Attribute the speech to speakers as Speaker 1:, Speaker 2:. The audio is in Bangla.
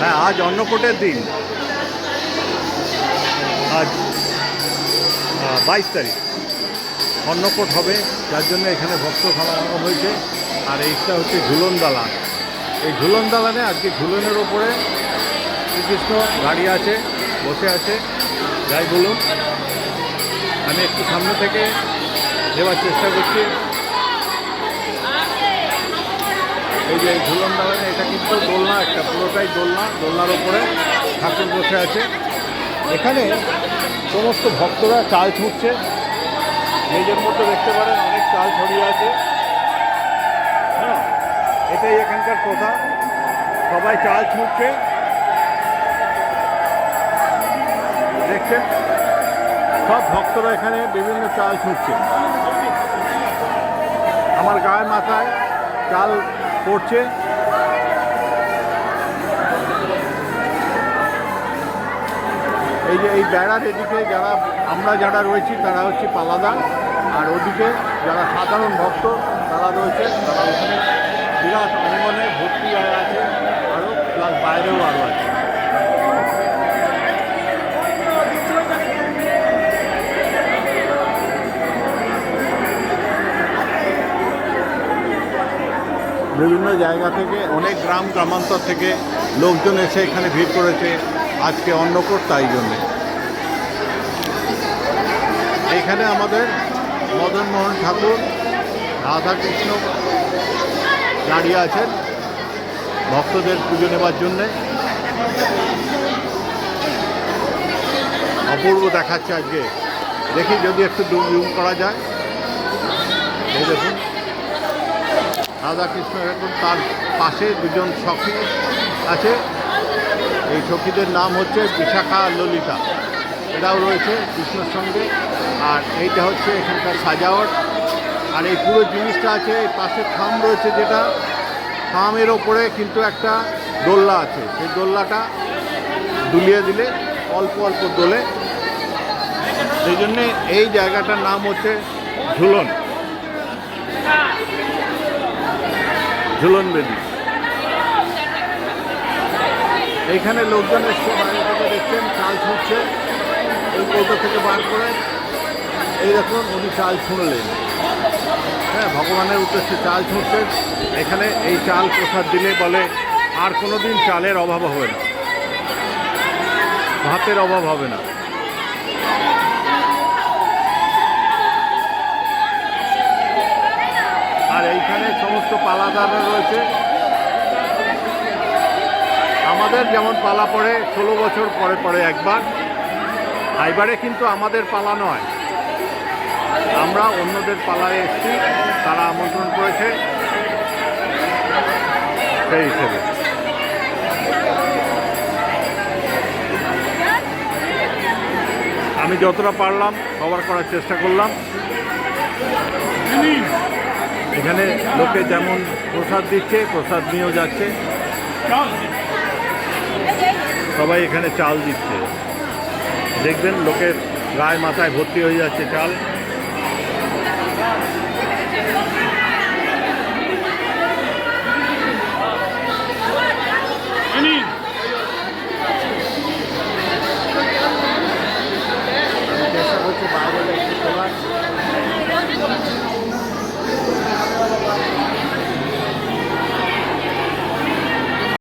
Speaker 1: হ্যাঁ, আজ অন্নকূটের দিন। আজ 22 তারিখ অন্নকূট হবে, যার জন্য এখানে ভক্ত সমাগম হয়েছে। আর এইটা হচ্ছে ঝুলন দালান। এই ঝুলন দালানে আজকে ঝুলনের ওপরে শ্রীকৃষ্ণ দাঁড়িয়ে আছে, বসে আছে। যাই বলুন, আমি একটু সামনে থেকে দেওয়ার চেষ্টা করছি। এই যে ঝুলন দালানে, এটা কিন্তু দোলনা, একটা পুরোটাই দোলনা। দোলনার ওপরে ঠাকুর বসে আছে। এখানে সমস্ত ভক্তরা চাল ছুটছে। নিজের মধ্যে দেখতে পারেন অনেক চাল ছড়িয়ে আছে। হ্যাঁ, এটাই এখানকার প্রথা, সবাই চাল ছুটছে। দেখছেন, সব ভক্তরা এখানে বিভিন্ন চাল ছুটছে। আমার গায়ের মাথায় চাল পড়ছে। এই যে এই বেড়ার এদিকে যারা রয়েছি তারা হচ্ছে পালাদার, আর ওদিকে যারা সাধারণ ভক্ত তারা রয়েছে, তারা ওখানে বিরাট অঙ্গনে ভর্তি হয়ে আছে, আরও প্লাস বাইরেও আরও আছে। বিভিন্ন জায়গা থেকে, অনেক গ্রামান্তর থেকে লোকজন এসে এখানে ভিড় করেছে আজকে অন্নকূট, তাই জন্যে। এখানে আমাদের মদন মোহন ঠাকুর, রাধাকৃষ্ণ দাঁড়িয়ে আছেন ভক্তদের পুজো নেবার জন্যে। অপূর্ব দেখাচ্ছে আজকে। দেখি যদি একটু জুম করা যায়। এই দেখুন, রাধাকৃষ্ণ এখন, তার পাশে দুজন সখী আছে। এই সখীদের নাম হচ্ছে বিশাখা ললিতা, এটাও রয়েছে কৃষ্ণের সঙ্গে। আর এইটা হচ্ছে এখানকার সাজাওয়াট। আর এই পুরো জিনিসটা আছে, এই পাশে থাম রয়েছে, যেটা থামের ওপরে কিন্তু একটা দোল্লা আছে। সেই দোল্লাটা দুলিয়ে দিলে অল্প অল্প দোলে, সেই জন্যে এই জায়গাটার নাম হচ্ছে ঝুলন বেদি। এইখানে লোকজন এসছে বাইরে থেকে, দেখছেন চাল ছুটছে এই কৌটো থেকে বার করে। এই দেখুন, উনি চাল ছুঁড়লেন। হ্যাঁ, ভগবানের উদ্দেশ্যে চাল ছুঁড়ছেন। এখানে এই চাল প্রসাদ দিলে বলে আর কোনো দিন চালের অভাব হবে না, ভাতের অভাব হবে না। আর এইখানে সমস্ত পালাদাররা রয়েছে। আমাদের যেমন পালা পড়ে 16 বছর পরে পরে একবার, এবারে কিন্তু আমাদের পালা নয়, আমরা অন্যদের পালায় এসেছি, তারা আমন্ত্রণ করেছে সেই হিসেবে। আমি যতটা পারলাম কভার করার চেষ্টা করলাম। এখানে লোকে যেমন প্রসাদ দিচ্ছে, প্রসাদ নিয়েও যাচ্ছে। সবাই এখানে চাল দিচ্ছে, দেখবেন লোকের গায়ে মাথায় ভর্তি হয়ে যাচ্ছে চাল।